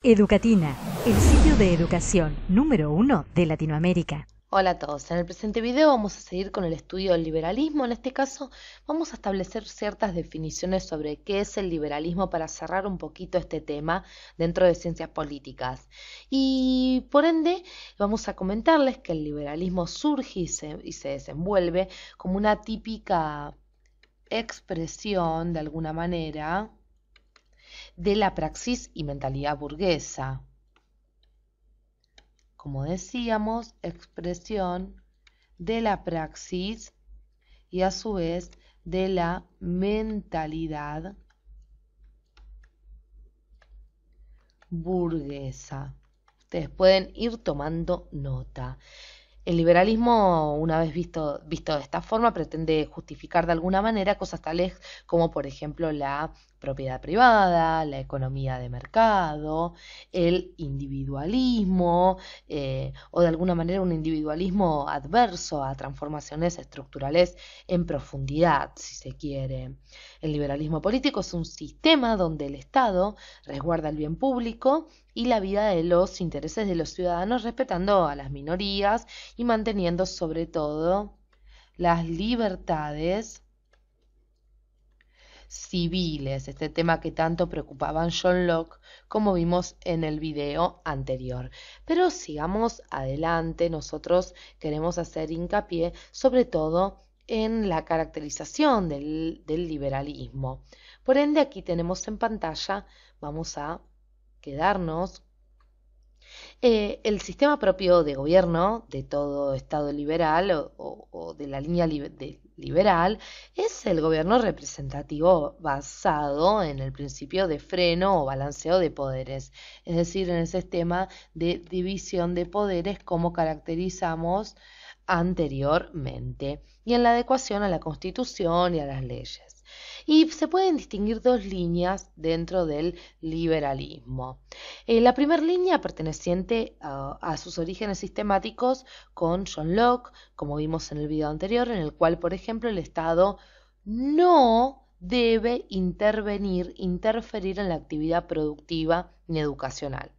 Educatina, el sitio de educación número 1 de Latinoamérica. Hola a todos, en el presente video vamos a seguir con el estudio del liberalismo. En este caso vamos a establecer ciertas definiciones sobre qué es el liberalismo para cerrar un poquito este tema dentro de ciencias políticas. Y por ende vamos a comentarles que el liberalismo surge y se desenvuelve como una típica expresión, de alguna manera, de la praxis y mentalidad burguesa. Como decíamos, expresión de la praxis y a su vez de la mentalidad burguesa. Ustedes pueden ir tomando nota. El liberalismo, una vez visto de esta forma, pretende justificar de alguna manera cosas tales como, por ejemplo, la propiedad privada, la economía de mercado, el individualismo, o de alguna manera un individualismo adverso a transformaciones estructurales en profundidad, si se quiere. El liberalismo político es un sistema donde el Estado resguarda el bien público y la vida de los intereses de los ciudadanos, respetando a las minorías y manteniendo sobre todo las libertades civiles, este tema que tanto preocupaba a John Locke, como vimos en el video anterior. Pero sigamos adelante, nosotros queremos hacer hincapié sobre todo en la caracterización del liberalismo. Por ende, aquí tenemos en pantalla, vamos a quedarnos el sistema propio de gobierno de todo Estado liberal o de la línea liberal es el gobierno representativo basado en el principio de freno o balanceo de poderes, es decir, en el sistema de división de poderes como caracterizamos anteriormente y en la adecuación a la Constitución y a las leyes. Y se pueden distinguir dos líneas dentro del liberalismo. La primera línea perteneciente a sus orígenes sistemáticos con John Locke, como vimos en el video anterior, en el cual, por ejemplo, el Estado no debe interferir en la actividad productiva ni educacional.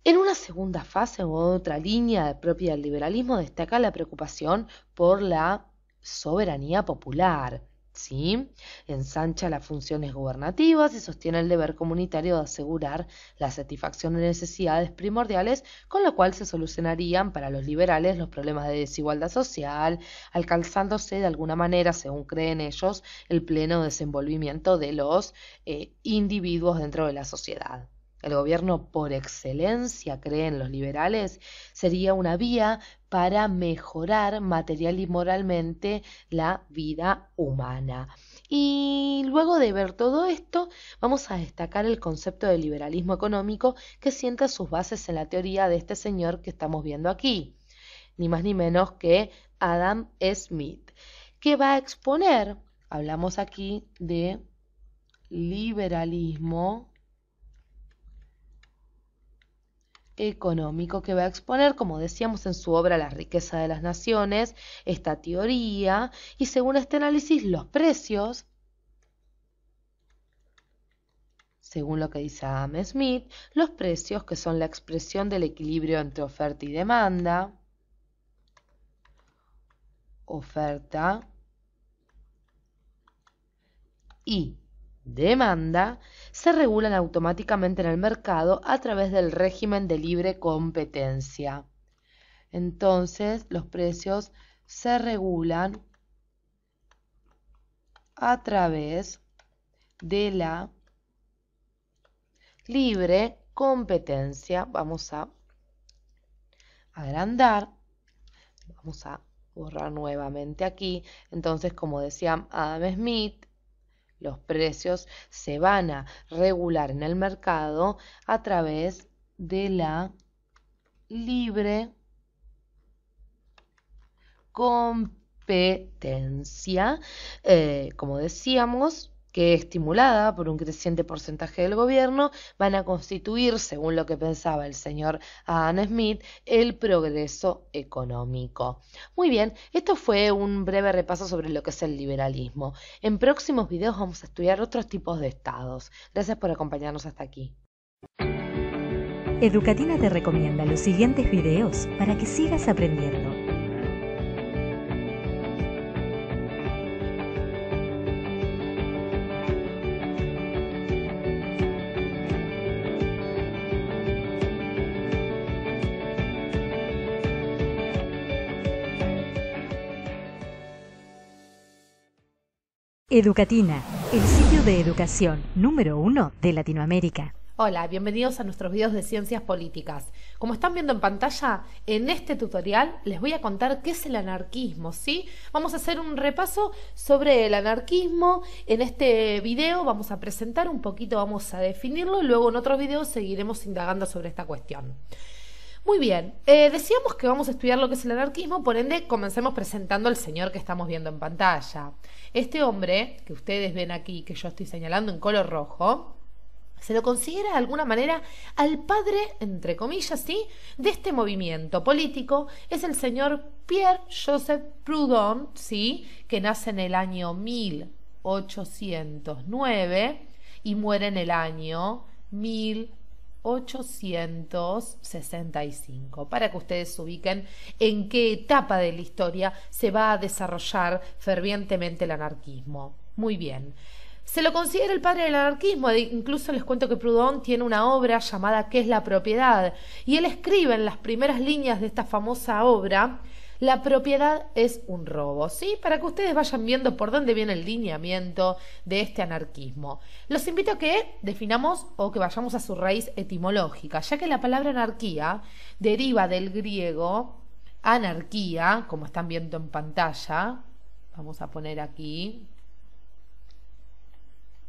En una segunda fase u otra línea propia del liberalismo destaca la preocupación por la soberanía popular, ¿sí? Ensancha las funciones gubernativas y sostiene el deber comunitario de asegurar la satisfacción de necesidades primordiales, con lo cual se solucionarían para los liberales los problemas de desigualdad social, alcanzándose de alguna manera, según creen ellos, el pleno desenvolvimiento de los individuos dentro de la sociedad. El gobierno por excelencia, creen los liberales, sería una vía para mejorar material y moralmente la vida humana. Y luego de ver todo esto, vamos a destacar el concepto de liberalismo económico que sienta sus bases en la teoría de este señor que estamos viendo aquí, ni más ni menos que Adam Smith, que va a exponer, hablamos aquí de liberalismo económico, que va a exponer, como decíamos, en su obra La riqueza de las naciones, esta teoría, y según este análisis, los precios, según lo que dice Adam Smith, los precios, que son la expresión del equilibrio entre oferta y demanda, oferta y demanda, se regulan automáticamente en el mercado a través del régimen de libre competencia. Entonces, los precios se regulan a través de la libre competencia. Vamos a agrandar, vamos a borrar nuevamente aquí. Entonces, como decía Adam Smith, los precios se van a regular en el mercado a través de la libre competencia, como decíamos, que estimulada por un creciente porcentaje del gobierno, van a constituir, según lo que pensaba el señor Adam Smith, el progreso económico. Muy bien, esto fue un breve repaso sobre lo que es el liberalismo. En próximos videos vamos a estudiar otros tipos de estados. Gracias por acompañarnos hasta aquí. Educatina te recomienda los siguientes videos para que sigas aprendiendo. Educatina, el sitio de educación número 1 de Latinoamérica. Hola, bienvenidos a nuestros videos de ciencias políticas. Como están viendo en pantalla, en este tutorial les voy a contar qué es el anarquismo, ¿sí? Vamos a hacer un repaso sobre el anarquismo. En este video vamos a presentar un poquito, vamos a definirlo, y luego en otros videos seguiremos indagando sobre esta cuestión. Muy bien, decíamos que vamos a estudiar lo que es el anarquismo, por ende comencemos presentando al señor que estamos viendo en pantalla. Este hombre, que ustedes ven aquí, que yo estoy señalando en color rojo, se lo considera de alguna manera al padre, entre comillas, ¿sí?, de este movimiento político. Es el señor Pierre-Joseph Proudhon, ¿sí?, que nace en el año 1809 y muere en el año 1865, para que ustedes se ubiquen en qué etapa de la historia se va a desarrollar fervientemente el anarquismo. Muy bien. Se lo considera el padre del anarquismo. Incluso les cuento que Proudhon tiene una obra llamada ¿Qué es la propiedad? Y él escribe en las primeras líneas de esta famosa obra: la propiedad es un robo, ¿sí? Para que ustedes vayan viendo por dónde viene el lineamiento de este anarquismo. Los invito a que definamos o que vayamos a su raíz etimológica, ya que la palabra anarquía deriva del griego anarquía, como están viendo en pantalla. Vamos a poner aquí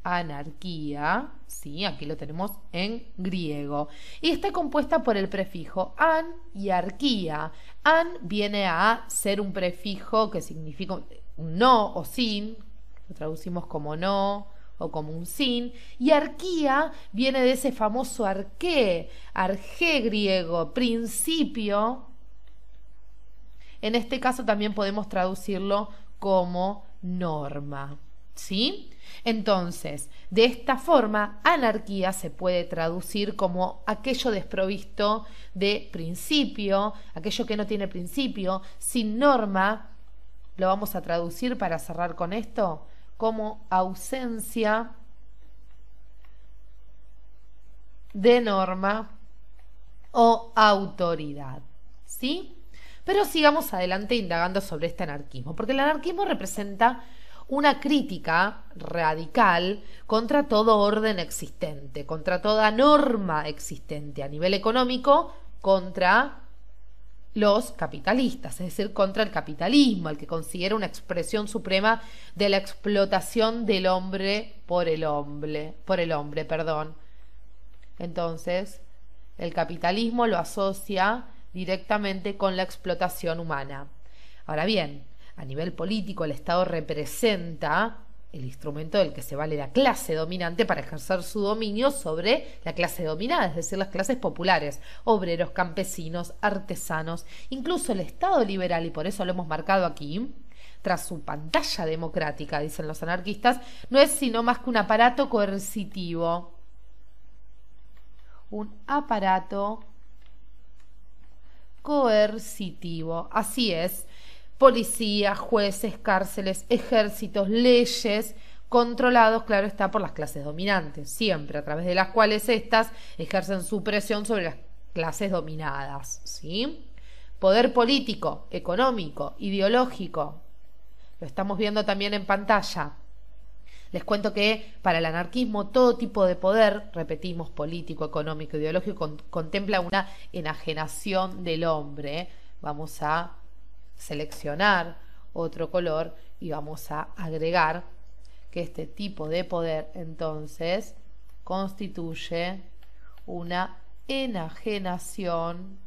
anarquía, sí, aquí lo tenemos en griego, y está compuesta por el prefijo an y arquía. An viene a ser un prefijo que significa un no o sin, lo traducimos como no o como un sin, y arquía viene de ese famoso arqué griego, principio. En este caso también podemos traducirlo como norma, ¿sí? Entonces, de esta forma, anarquía se puede traducir como aquello desprovisto de principio, aquello que no tiene principio, sin norma. Lo vamos a traducir, para cerrar con esto, como ausencia de norma o autoridad, ¿sí? Pero sigamos adelante indagando sobre este anarquismo, porque el anarquismo representa una crítica radical contra todo orden existente, contra toda norma existente a nivel económico, contra los capitalistas, es decir, contra el capitalismo, el que considera una expresión suprema de la explotación del hombre por el hombre, perdón. Entonces, el capitalismo lo asocia directamente con la explotación humana. Ahora bien, a nivel político, el Estado representa el instrumento del que se vale la clase dominante para ejercer su dominio sobre la clase dominada, es decir, las clases populares, obreros, campesinos, artesanos. Incluso el Estado liberal, y por eso lo hemos marcado aquí, tras su pantalla democrática, dicen los anarquistas, no es sino más que un aparato coercitivo. Un aparato coercitivo, así es. Policías, jueces, cárceles, ejércitos, leyes, controlados, claro está, por las clases dominantes, siempre a través de las cuales éstas ejercen su presión sobre las clases dominadas, ¿sí? Poder político, económico, ideológico, lo estamos viendo también en pantalla. Les cuento que para el anarquismo todo tipo de poder, repetimos, político, económico, ideológico, contempla una enajenación del hombre. Vamos a seleccionar otro color y vamos a agregar que este tipo de poder entonces constituye una enajenación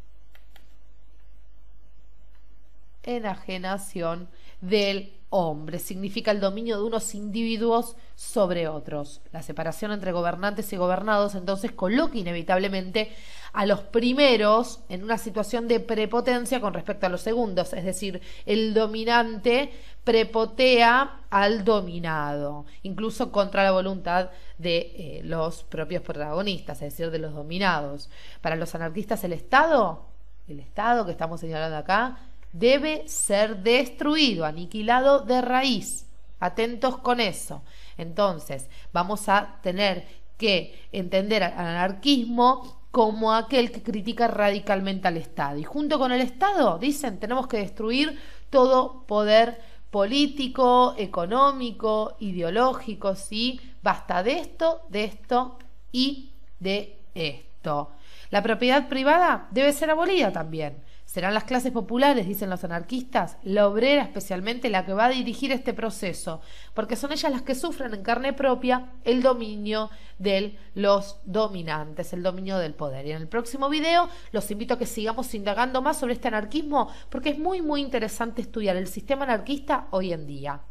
del hombre. Significa el dominio de unos individuos sobre otros. La separación entre gobernantes y gobernados entonces coloca inevitablemente a los primeros en una situación de prepotencia con respecto a los segundos, es decir, el dominante prepotea al dominado, incluso contra la voluntad de los propios protagonistas, es decir, de los dominados. Para los anarquistas el Estado que estamos señalando acá, debe ser destruido, aniquilado de raíz. Atentos con eso. Entonces, vamos a tener que entender al anarquismo como aquel que critica radicalmente al Estado. Y junto con el Estado, dicen, tenemos que destruir todo poder político, económico, ideológico, ¿sí? Basta de esto y de esto. La propiedad privada debe ser abolida también. Serán las clases populares, dicen los anarquistas, la obrera especialmente, la que va a dirigir este proceso, porque son ellas las que sufren en carne propia el dominio de los dominantes, el dominio del poder. Y en el próximo video los invito a que sigamos indagando más sobre este anarquismo, porque es muy muy interesante estudiar el sistema anarquista hoy en día.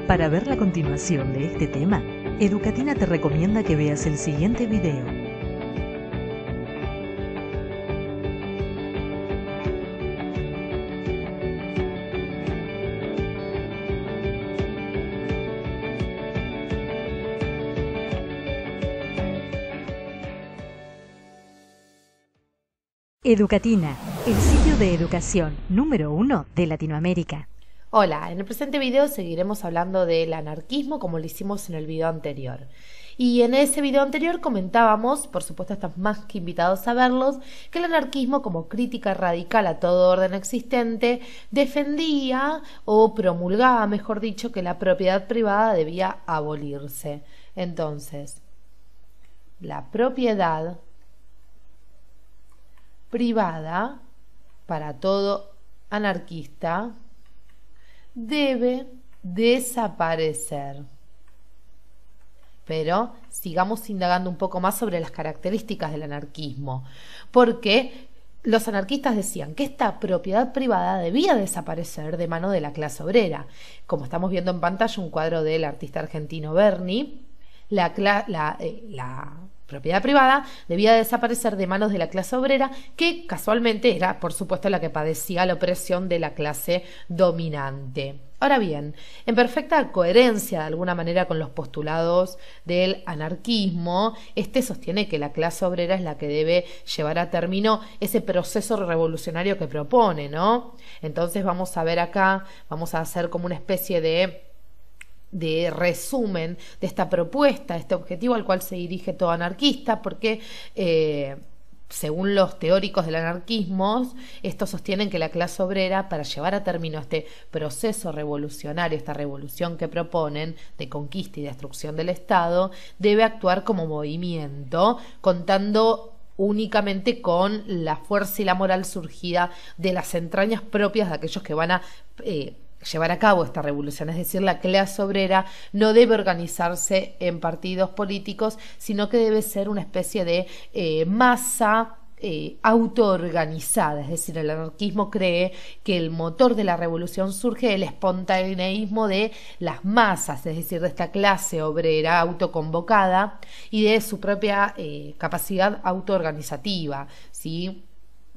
Para ver la continuación de este tema, Educatina te recomienda que veas el siguiente video. Educatina, el sitio de educación número 1 de Latinoamérica. Hola, en el presente video seguiremos hablando del anarquismo como lo hicimos en el video anterior. Y en ese video anterior comentábamos, por supuesto están más que invitados a verlos, que el anarquismo como crítica radical a todo orden existente defendía o promulgaba, mejor dicho, que la propiedad privada debía abolirse. Entonces, la propiedad privada para todo anarquista debe desaparecer. Pero sigamos indagando un poco más sobre las características del anarquismo, porque los anarquistas decían que esta propiedad privada debía desaparecer de mano de la clase obrera. Como estamos viendo en pantalla un cuadro del artista argentino Berni, la propiedad privada debía desaparecer de manos de la clase obrera, que casualmente era, por supuesto, la que padecía la opresión de la clase dominante. Ahora bien, en perfecta coherencia de alguna manera con los postulados del anarquismo, este sostiene que la clase obrera es la que debe llevar a término ese proceso revolucionario que propone, ¿no? Entonces vamos a ver acá, vamos a hacer como una especie de resumen de esta propuesta, este objetivo al cual se dirige todo anarquista, porque según los teóricos del anarquismo, estos sostienen que la clase obrera, para llevar a término este proceso revolucionario, esta revolución que proponen de conquista y destrucción del Estado, debe actuar como movimiento, contando únicamente con la fuerza y la moral surgida de las entrañas propias de aquellos que van a llevar a cabo esta revolución. Es decir, la clase obrera no debe organizarse en partidos políticos, sino que debe ser una especie de masa autoorganizada. Es decir, el anarquismo cree que el motor de la revolución surge del espontaneísmo de las masas, es decir, de esta clase obrera autoconvocada y de su propia capacidad autoorganizativa, ¿sí?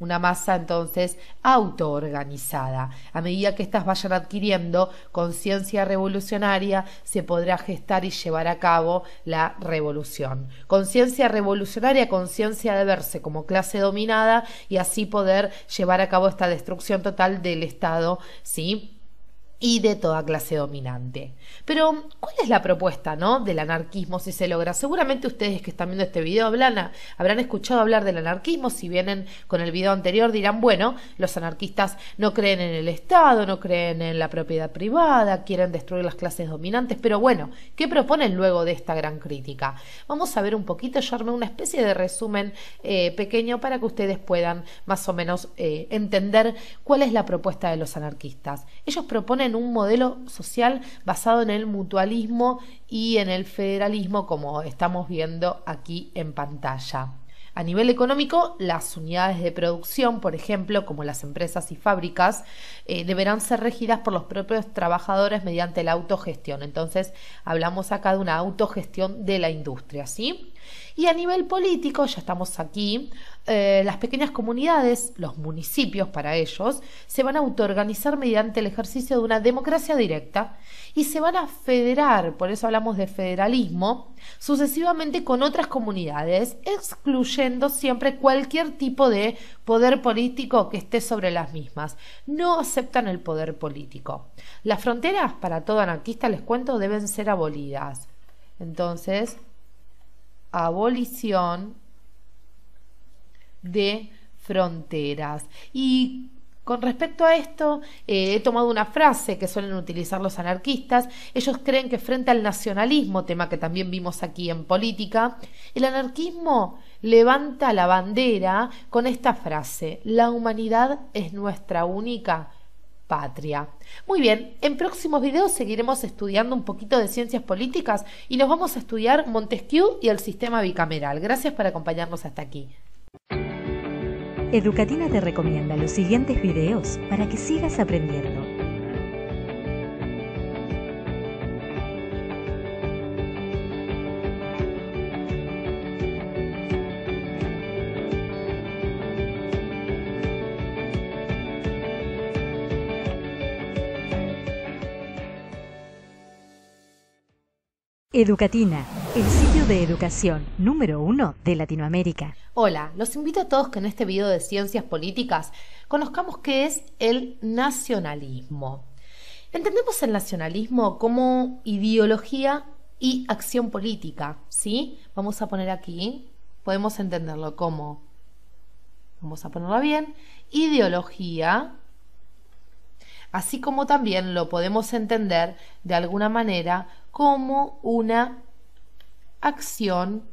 Una masa entonces autoorganizada. A medida que éstas vayan adquiriendo conciencia revolucionaria, se podrá gestar y llevar a cabo la revolución. Conciencia revolucionaria, conciencia de verse como clase dominada y así poder llevar a cabo esta destrucción total del Estado, ¿sí?, y de toda clase dominante. Pero, ¿cuál es la propuesta, no, del anarquismo si se logra? Seguramente ustedes que están viendo este video habrán escuchado hablar del anarquismo. Si vienen con el video anterior dirán, bueno, los anarquistas no creen en el Estado, no creen en la propiedad privada, quieren destruir las clases dominantes, pero bueno, ¿qué proponen luego de esta gran crítica? Vamos a ver un poquito, yo armé una especie de resumen pequeño para que ustedes puedan más o menos entender cuál es la propuesta de los anarquistas. Ellos proponen un modelo social basado en el mutualismo y en el federalismo, como estamos viendo aquí en pantalla. A nivel económico, las unidades de producción, por ejemplo, como las empresas y fábricas, deberán ser regidas por los propios trabajadores mediante la autogestión. Entonces, hablamos acá de una autogestión de la industria, ¿sí? Y a nivel político, ya estamos aquí, las pequeñas comunidades, los municipios para ellos, se van a autoorganizar mediante el ejercicio de una democracia directa y se van a federar, por eso hablamos de federalismo, sucesivamente con otras comunidades, excluyendo siempre cualquier tipo de poder político que esté sobre las mismas. No aceptan el poder político. Las fronteras, para todo anarquista, les cuento, deben ser abolidas. Entonces, abolición de fronteras. Y con respecto a esto, he tomado una frase que suelen utilizar los anarquistas. Ellos creen que frente al nacionalismo, tema que también vimos aquí en política, el anarquismo levanta la bandera con esta frase: la humanidad es nuestra única patria. Muy bien, en próximos videos seguiremos estudiando un poquito de ciencias políticas y nos vamos a estudiar Montesquieu y el sistema bicameral. Gracias por acompañarnos hasta aquí. Educatina te recomienda los siguientes videos para que sigas aprendiendo. Educatina, el sitio de educación número 1 de Latinoamérica. Hola, los invito a todos que en este video de ciencias políticas conozcamos qué es el nacionalismo. Entendemos el nacionalismo como ideología y acción política, ¿sí? Vamos a poner aquí, podemos entenderlo como, vamos a ponerlo bien, ideología, así como también lo podemos entender de alguna manera como una acción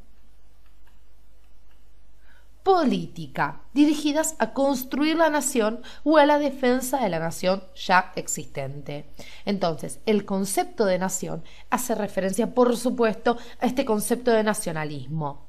política dirigidas a construir la nación o a la defensa de la nación ya existente. Entonces, el concepto de nación hace referencia, por supuesto, a este concepto de nacionalismo.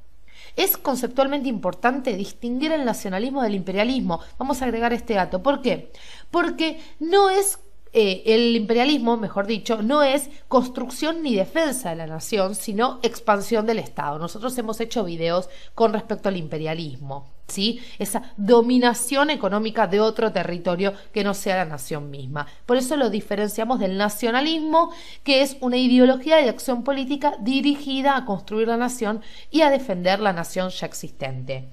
Es conceptualmente importante distinguir el nacionalismo del imperialismo. Vamos a agregar este dato. ¿Por qué? Porque no es el imperialismo, mejor dicho, no es construcción ni defensa de la nación, sino expansión del Estado. Nosotros hemos hecho videos con respecto al imperialismo, ¿sí? Esa dominación económica de otro territorio que no sea la nación misma. Por eso lo diferenciamos del nacionalismo, que es una ideología de acción política dirigida a construir la nación y a defender la nación ya existente.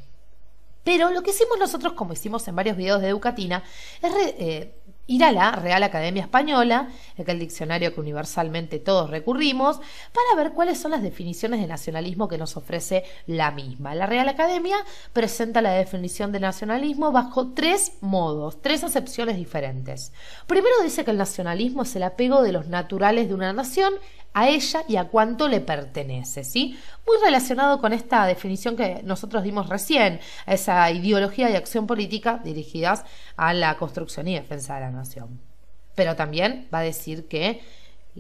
Pero lo que hicimos nosotros, como hicimos en varios videos de Educatina, es ir a la Real Academia Española, aquel diccionario que universalmente todos recurrimos, para ver cuáles son las definiciones de nacionalismo que nos ofrece la misma. La Real Academia presenta la definición de nacionalismo bajo tres modos, tres acepciones diferentes. Primero dice que el nacionalismo es el apego de los naturales de una nación a ella y a cuánto le pertenece, ¿sí? Muy relacionado con esta definición que nosotros dimos recién, a esa ideología y acción política dirigidas a la construcción y defensa de la nación. Pero también va a decir que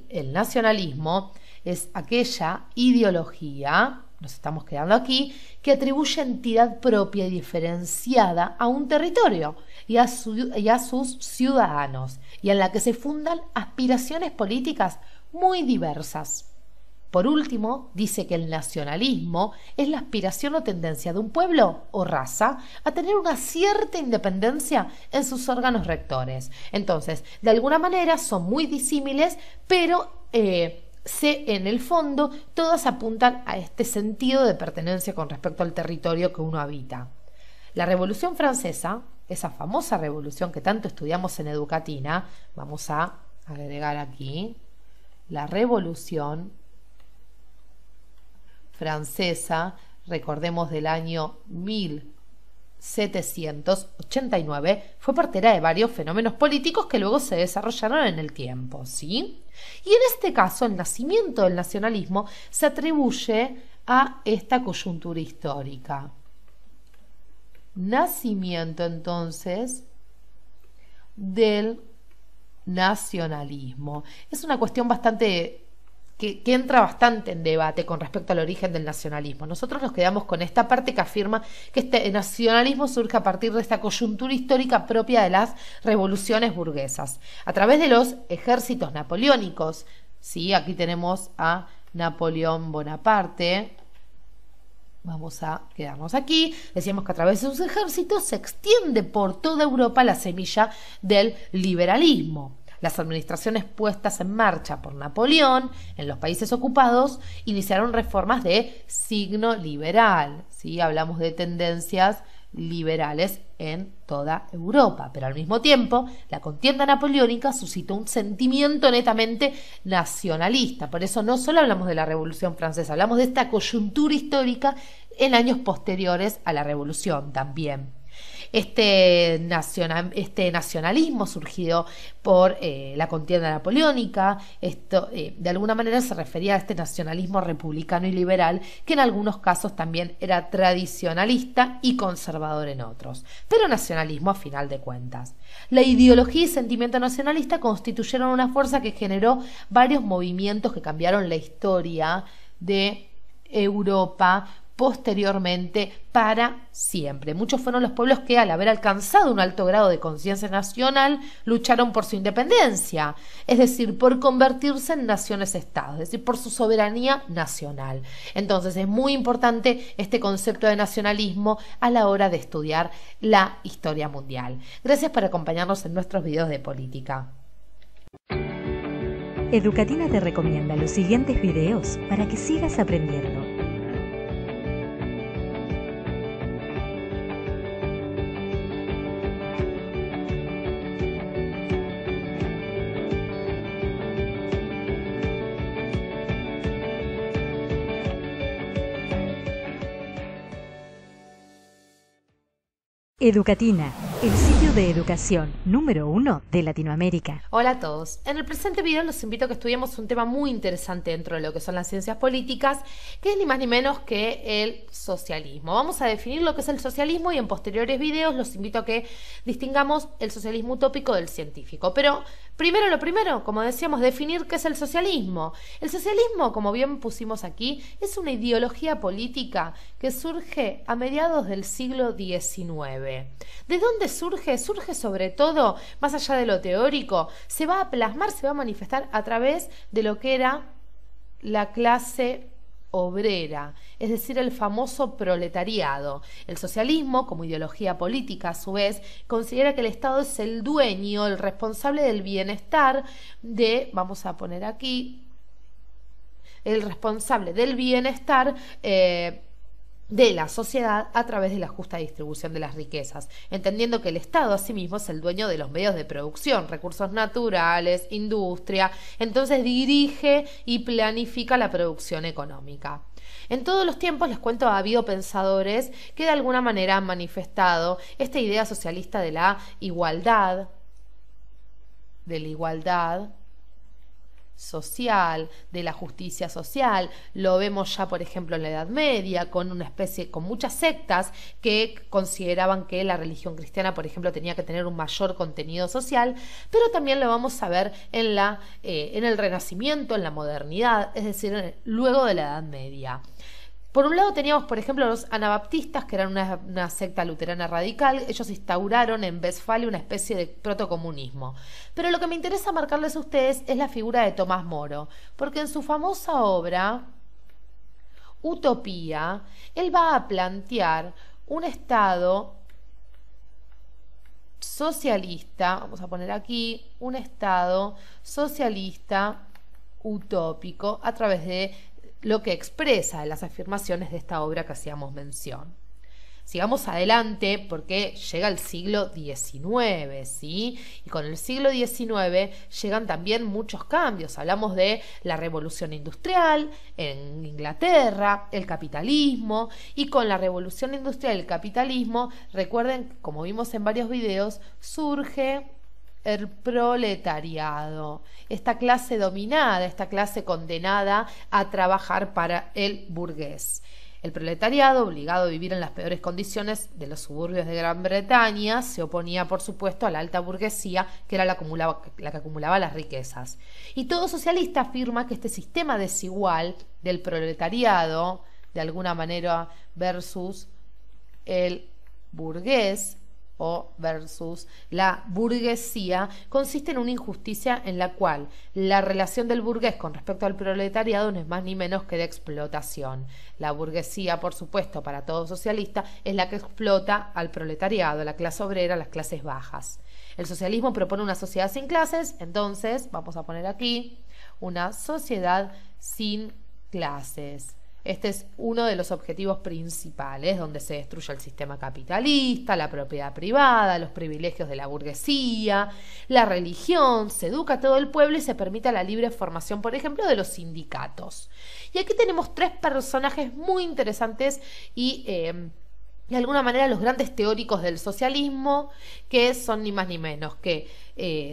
el nacionalismo es aquella ideología, nos estamos quedando aquí, que atribuye entidad propia y diferenciada a un territorio y a sus ciudadanos, y en la que se fundan aspiraciones políticas muy diversas. Por último, dice que el nacionalismo es la aspiración o tendencia de un pueblo o raza a tener una cierta independencia en sus órganos rectores. Entonces, de alguna manera son muy disímiles, pero en el fondo todas apuntan a este sentido de pertenencia con respecto al territorio que uno habita. La Revolución Francesa, esa famosa revolución que tanto estudiamos en Educatina, vamos a agregar aquí la Revolución Francesa, recordemos del año 1789, fue partera de varios fenómenos políticos que luego se desarrollaron en el tiempo, ¿sí? Y en este caso, el nacimiento del nacionalismo se atribuye a esta coyuntura histórica. Nacimiento, entonces, del nacionalismo. Es una cuestión bastante que entra bastante en debate con respecto al origen del nacionalismo. Nosotros nos quedamos con esta parte que afirma que este nacionalismo surge a partir de esta coyuntura histórica propia de las revoluciones burguesas, a través de los ejércitos napoleónicos. Sí, aquí tenemos a Napoleón Bonaparte. Vamos a quedarnos aquí. Decíamos que a través de sus ejércitos se extiende por toda Europa la semilla del liberalismo. Las administraciones puestas en marcha por Napoleón en los países ocupados iniciaron reformas de signo liberal. ¿Sí? Hablamos de tendencias liberales en toda Europa, pero al mismo tiempo la contienda napoleónica suscitó un sentimiento netamente nacionalista. Por eso no solo hablamos de la Revolución Francesa, hablamos de esta coyuntura histórica en años posteriores a la Revolución también. Este nacionalismo surgido por la contienda napoleónica, esto de alguna manera se refería a este nacionalismo republicano y liberal, que en algunos casos también era tradicionalista y conservador en otros, pero nacionalismo a final de cuentas. La ideología y sentimiento nacionalista constituyeron una fuerza que generó varios movimientos que cambiaron la historia de Europa posteriormente para siempre. Muchos fueron los pueblos que, al haber alcanzado un alto grado de conciencia nacional, lucharon por su independencia, es decir, por convertirse en naciones-estados, es decir, por su soberanía nacional. Entonces es muy importante este concepto de nacionalismo a la hora de estudiar la historia mundial. Gracias por acompañarnos en nuestros videos de política. Educatina te recomienda los siguientes videos para que sigas aprendiendo. Educatina, el sitio de educación número 1 de Latinoamérica. Hola a todos. En el presente video los invito a que estudiemos un tema muy interesante dentro de lo que son las ciencias políticas, que es ni más ni menos que el socialismo. Vamos a definir lo que es el socialismo y en posteriores videos los invito a que distingamos el socialismo utópico del científico. Pero primero lo primero, como decíamos, definir qué es el socialismo. El socialismo, como bien pusimos aquí, es una ideología política que surge a mediados del siglo XIX. ¿De dónde surge? Surge sobre todo, más allá de lo teórico, se va a plasmar, se va a manifestar a través de lo que era la clase obrera, es decir, el famoso proletariado. El socialismo, como ideología política, a su vez, considera que el Estado es el dueño, el responsable del bienestar de, vamos a poner aquí, el responsable del bienestar de la sociedad a través de la justa distribución de las riquezas, entendiendo que el Estado asimismo es el dueño de los medios de producción, recursos naturales, industria, entonces dirige y planifica la producción económica. En todos los tiempos, les cuento, ha habido pensadores que de alguna manera han manifestado esta idea socialista de la igualdad social, de la justicia social. Lo vemos ya, por ejemplo, en la Edad Media, con muchas sectas que consideraban que la religión cristiana, por ejemplo, tenía que tener un mayor contenido social, pero también lo vamos a ver en el Renacimiento, en la modernidad, es decir, luego de la Edad Media. Por un lado teníamos, por ejemplo, los anabaptistas, que eran una secta luterana radical. Ellos instauraron en Westfalia una especie de protocomunismo. Pero lo que me interesa marcarles a ustedes es la figura de Tomás Moro, porque en su famosa obra, Utopía, él va a plantear un Estado socialista, vamos a poner aquí, un Estado socialista utópico a través de lo que expresa las afirmaciones de esta obra que hacíamos mención. Sigamos adelante porque llega el siglo XIX, ¿sí? Y con el siglo XIX llegan también muchos cambios. Hablamos de la revolución industrial en Inglaterra, el capitalismo, y con la revolución industrial y el capitalismo, recuerden, como vimos en varios videos, surge el proletariado, esta clase dominada, esta clase condenada a trabajar para el burgués. El proletariado, obligado a vivir en las peores condiciones de los suburbios de Gran Bretaña, se oponía, por supuesto, a la alta burguesía, que era la que acumulaba las riquezas. Y todo socialista afirma que este sistema desigual del proletariado, de alguna manera, versus el burgués o versus la burguesía, consiste en una injusticia en la cual la relación del burgués con respecto al proletariado no es más ni menos que de explotación. La burguesía, por supuesto, para todo socialista, es la que explota al proletariado, a la clase obrera, a las clases bajas. El socialismo propone una sociedad sin clases, entonces vamos a poner aquí una sociedad sin clases. Este es uno de los objetivos principales, donde se destruye el sistema capitalista, la propiedad privada, los privilegios de la burguesía, la religión, se educa a todo el pueblo y se permite la libre formación, por ejemplo, de los sindicatos. Y aquí tenemos tres personajes muy interesantes y de alguna manera los grandes teóricos del socialismo, que son ni más ni menos que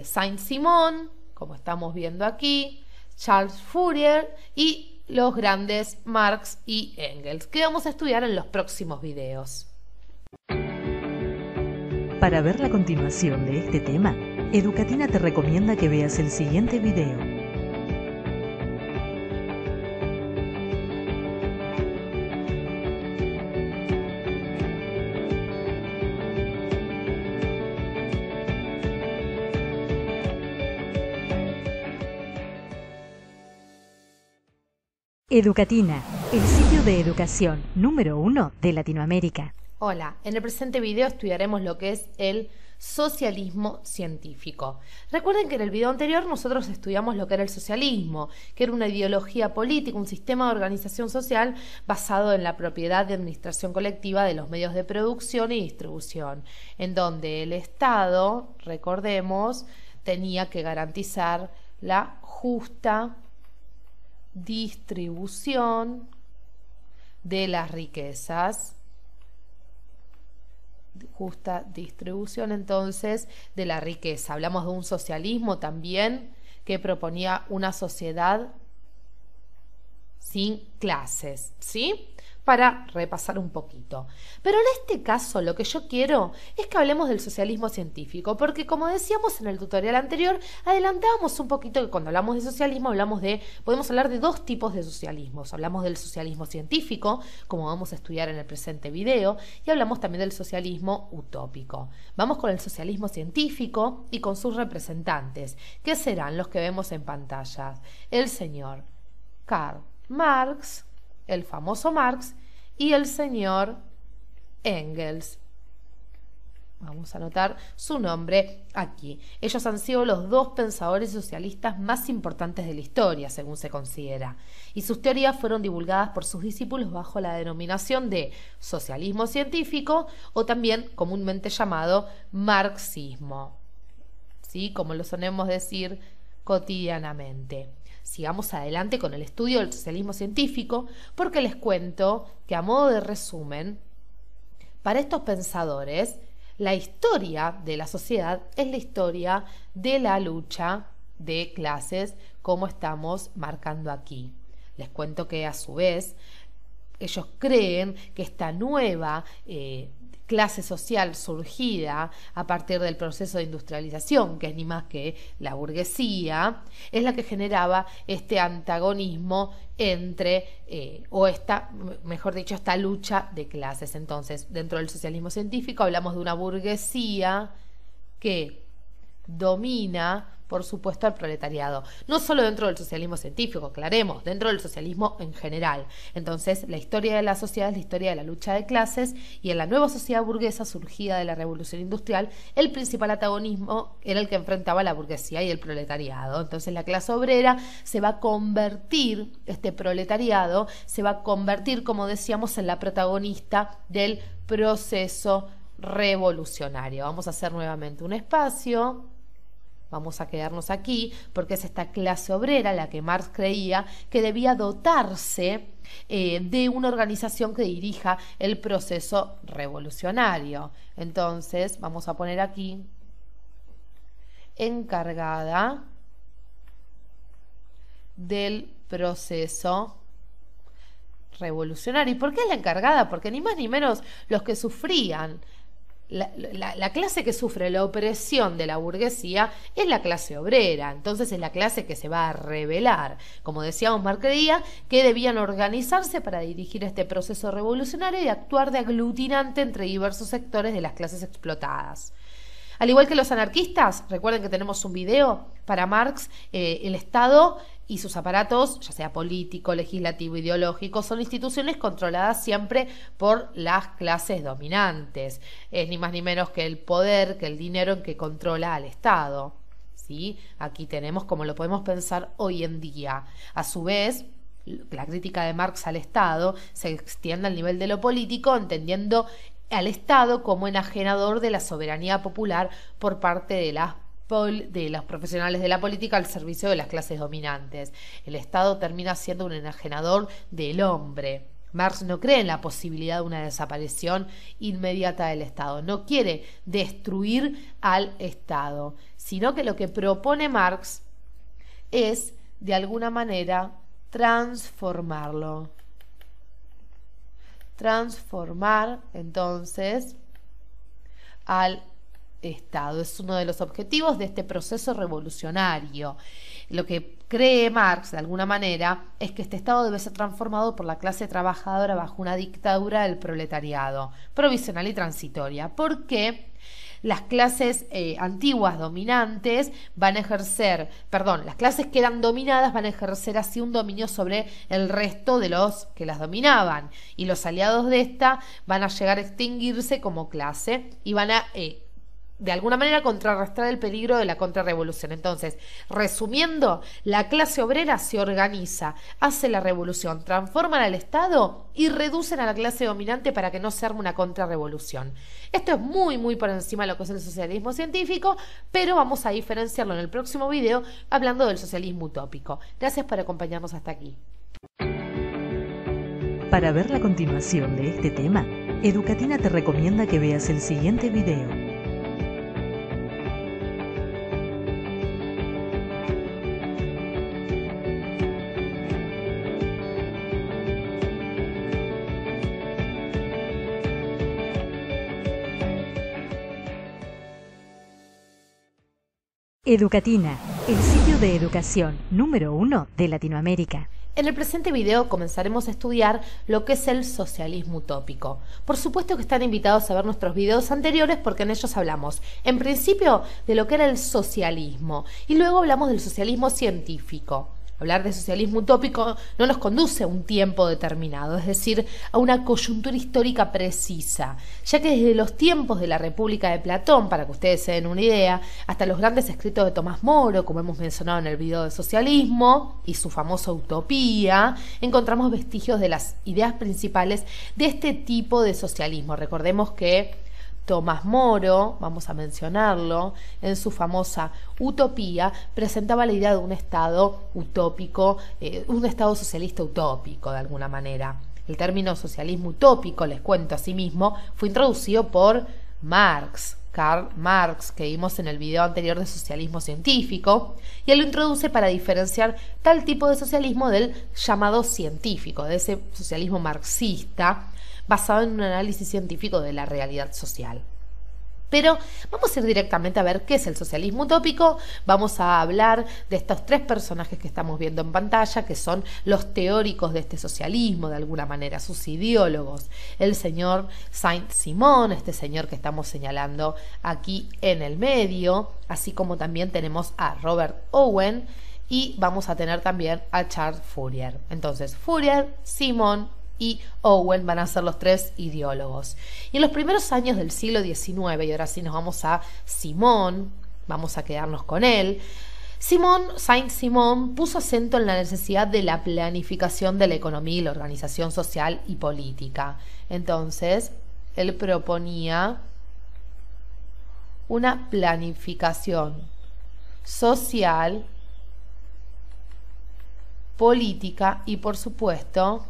Saint-Simon, como estamos viendo aquí, Charles Fourier y los grandes Marx y Engels, que vamos a estudiar en los próximos videos. Para ver la continuación de este tema, Educatina te recomienda que veas el siguiente video. Educatina, el sitio de educación número 1 de Latinoamérica. Hola, en el presente video estudiaremos lo que es el socialismo científico. Recuerden que en el video anterior nosotros estudiamos lo que era el socialismo, que era una ideología política, un sistema de organización social basado en la propiedad de administración colectiva de los medios de producción y distribución, en donde el Estado, recordemos, tenía que garantizar la justa distribución de las riquezas, justa distribución entonces de la riqueza. Hablamos de un socialismo también que proponía una sociedad sin clases, ¿sí? Para repasar un poquito. Pero en este caso lo que yo quiero es que hablemos del socialismo científico, porque como decíamos en el tutorial anterior, adelantábamos un poquito que cuando hablamos de socialismo podemos hablar de dos tipos de socialismos. Hablamos del socialismo científico, como vamos a estudiar en el presente video, y hablamos también del socialismo utópico. Vamos con el socialismo científico y con sus representantes, que serán los que vemos en pantalla. El señor Karl Marx, el famoso Marx, y el señor Engels. Vamos a anotar su nombre aquí. Ellos han sido los dos pensadores socialistas más importantes de la historia, según se considera, y sus teorías fueron divulgadas por sus discípulos bajo la denominación de socialismo científico o también comúnmente llamado marxismo, ¿sí? Como lo solemos decir cotidianamente. Sigamos adelante con el estudio del socialismo científico, porque les cuento que, a modo de resumen, para estos pensadores, la historia de la sociedad es la historia de la lucha de clases, como estamos marcando aquí. Les cuento que, a su vez, ellos creen que esta nueva clase social surgida a partir del proceso de industrialización, que es ni más que la burguesía, es la que generaba este antagonismo entre, esta lucha de clases. Entonces, dentro del socialismo científico hablamos de una burguesía que domina, por supuesto, al proletariado. No solo dentro del socialismo científico, aclaremos, dentro del socialismo en general. Entonces, la historia de la sociedad es la historia de la lucha de clases, y en la nueva sociedad burguesa surgida de la revolución industrial, el principal antagonismo era el que enfrentaba la burguesía y el proletariado. Entonces, la clase obrera se va a convertir, este proletariado se va a convertir, como decíamos, en la protagonista del proceso revolucionario. Vamos a hacer nuevamente un espacio. Vamos a quedarnos aquí porque es esta clase obrera la que Marx creía que debía dotarse de una organización que dirija el proceso revolucionario. Entonces, vamos a poner aquí encargada del proceso revolucionario. ¿Y por qué es la encargada? Porque ni más ni menos los que sufrían, la clase que sufre la opresión de la burguesía es la clase obrera. Entonces es la clase que se va a rebelar. Como decíamos, Marx creía que debían organizarse para dirigir este proceso revolucionario y actuar de aglutinante entre diversos sectores de las clases explotadas. Al igual que los anarquistas, recuerden que tenemos un video, para Marx, el Estado y sus aparatos, ya sea político, legislativo, ideológico, son instituciones controladas siempre por las clases dominantes. Es ni más ni menos que el poder, que el dinero en que controla al Estado. ¿Sí? Aquí tenemos como lo podemos pensar hoy en día. A su vez, la crítica de Marx al Estado se extiende al nivel de lo político, entendiendo al Estado como enajenador de la soberanía popular por parte de los profesionales de la política al servicio de las clases dominantes. El Estado termina siendo un enajenador del hombre. Marx no cree en la posibilidad de una desaparición inmediata del Estado, no quiere destruir al Estado, sino que lo que propone Marx es, de alguna manera, transformarlo. Transformar, entonces, al Estado. Es uno de los objetivos de este proceso revolucionario. Lo que cree Marx, de alguna manera, es que este Estado debe ser transformado por la clase trabajadora bajo una dictadura del proletariado, provisional y transitoria. ¿Por qué? Las clases antiguas dominantes van a ejercer, las clases que eran dominadas van a ejercer así un dominio sobre el resto de los que las dominaban, y los aliados de esta van a llegar a extinguirse como clase y van a de alguna manera contrarrestar el peligro de la contrarrevolución. Entonces, resumiendo, la clase obrera se organiza, hace la revolución, transforman al Estado y reducen a la clase dominante para que no se arme una contrarrevolución. Esto es muy, muy por encima de lo que es el socialismo científico, pero vamos a diferenciarlo en el próximo video hablando del socialismo utópico. Gracias por acompañarnos hasta aquí. Para ver la continuación de este tema, Educatina te recomienda que veas el siguiente video. Educatina, el sitio de educación número 1 de Latinoamérica. En el presente video comenzaremos a estudiar lo que es el socialismo utópico. Por supuesto que están invitados a ver nuestros videos anteriores porque en ellos hablamos, en principio, de lo que era el socialismo y luego hablamos del socialismo científico. Hablar de socialismo utópico no nos conduce a un tiempo determinado, es decir, a una coyuntura histórica precisa, ya que desde los tiempos de la República de Platón, para que ustedes se den una idea, hasta los grandes escritos de Tomás Moro, como hemos mencionado en el video de socialismo, y su famosa utopía, encontramos vestigios de las ideas principales de este tipo de socialismo. Recordemos que Tomás Moro, vamos a mencionarlo, en su famosa Utopía, presentaba la idea de un Estado utópico, un Estado socialista utópico de alguna manera. El término socialismo utópico, les cuento asimismo, fue introducido por Marx, Karl Marx, que vimos en el video anterior de socialismo científico, y él lo introduce para diferenciar tal tipo de socialismo del llamado científico, de ese socialismo marxista, basado en un análisis científico de la realidad social. Pero vamos a ir directamente a ver qué es el socialismo utópico. Vamos a hablar de estos tres personajes que estamos viendo en pantalla, que son los teóricos de este socialismo, de alguna manera, sus ideólogos. El señor Saint-Simon, este señor que estamos señalando aquí en el medio, así como también tenemos a Robert Owen y vamos a tener también a Charles Fourier. Entonces, Fourier, Simon y Owen van a ser los tres ideólogos. Y en los primeros años del siglo XIX, y ahora sí nos vamos a Simon, vamos a quedarnos con él, Saint-Simon puso acento en la necesidad de la planificación de la economía y la organización social y política. Entonces, él proponía una planificación social, política y, por supuesto,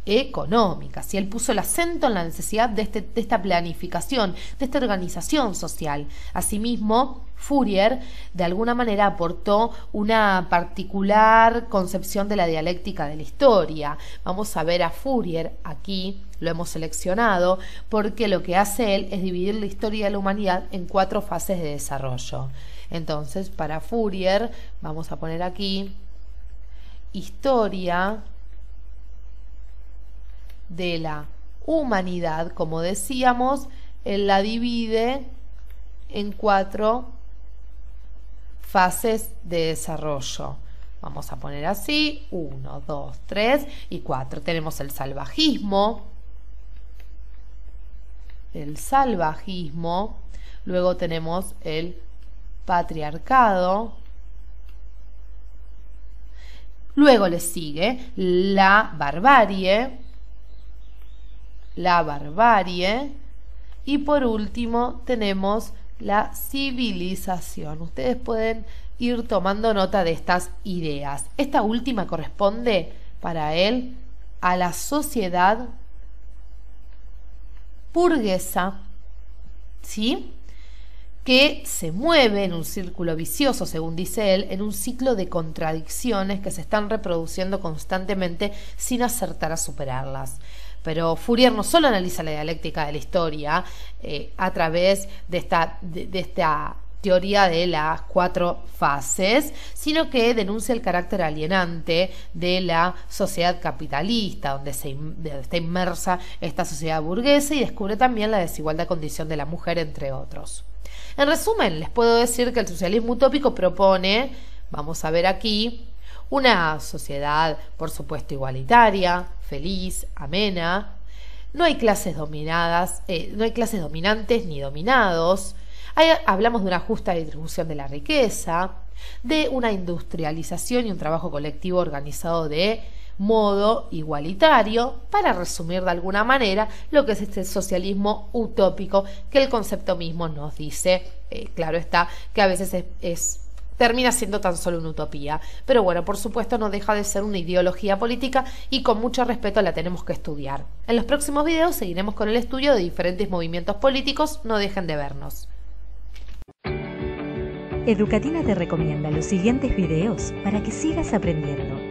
económicas. Y él puso el acento en la necesidad de esta planificación, de esta organización social. Asimismo, Fourier de alguna manera aportó una particular concepción de la dialéctica de la historia. Vamos a ver a Fourier aquí, lo hemos seleccionado, porque lo que hace él es dividir la historia de la humanidad en 4 fases de desarrollo. Entonces, para Fourier, vamos a poner aquí historia de la humanidad, como decíamos, él la divide en 4 fases de desarrollo. Vamos a poner así, 1, 2, 3 y 4. Tenemos el salvajismo, luego tenemos el patriarcado, luego le sigue la barbarie, y por último tenemos la civilización. Ustedes pueden ir tomando nota de estas ideas. Esta última corresponde para él a la sociedad burguesa, ¿sí?, que se mueve en un círculo vicioso, según dice él, en un ciclo de contradicciones que se están reproduciendo constantemente sin acertar a superarlas. Pero Fourier no solo analiza la dialéctica de la historia a través de esta teoría de las 4 fases, sino que denuncia el carácter alienante de la sociedad capitalista, donde está inmersa esta sociedad burguesa, y descubre también la desigualdad condición de la mujer, entre otros. En resumen, les puedo decir que el socialismo utópico propone, vamos a ver aquí, una sociedad, por supuesto, igualitaria, feliz, amena. No hay clases dominantes ni dominados. Hablamos de una justa distribución de la riqueza, de una industrialización y un trabajo colectivo organizado de modo igualitario, para resumir de alguna manera lo que es este socialismo utópico, que el concepto mismo nos dice, claro está, que a veces termina siendo tan solo una utopía, pero bueno, por supuesto no deja de ser una ideología política y con mucho respeto la tenemos que estudiar. En los próximos videos seguiremos con el estudio de diferentes movimientos políticos, no dejen de vernos. Educatina te recomienda los siguientes videos para que sigas aprendiendo.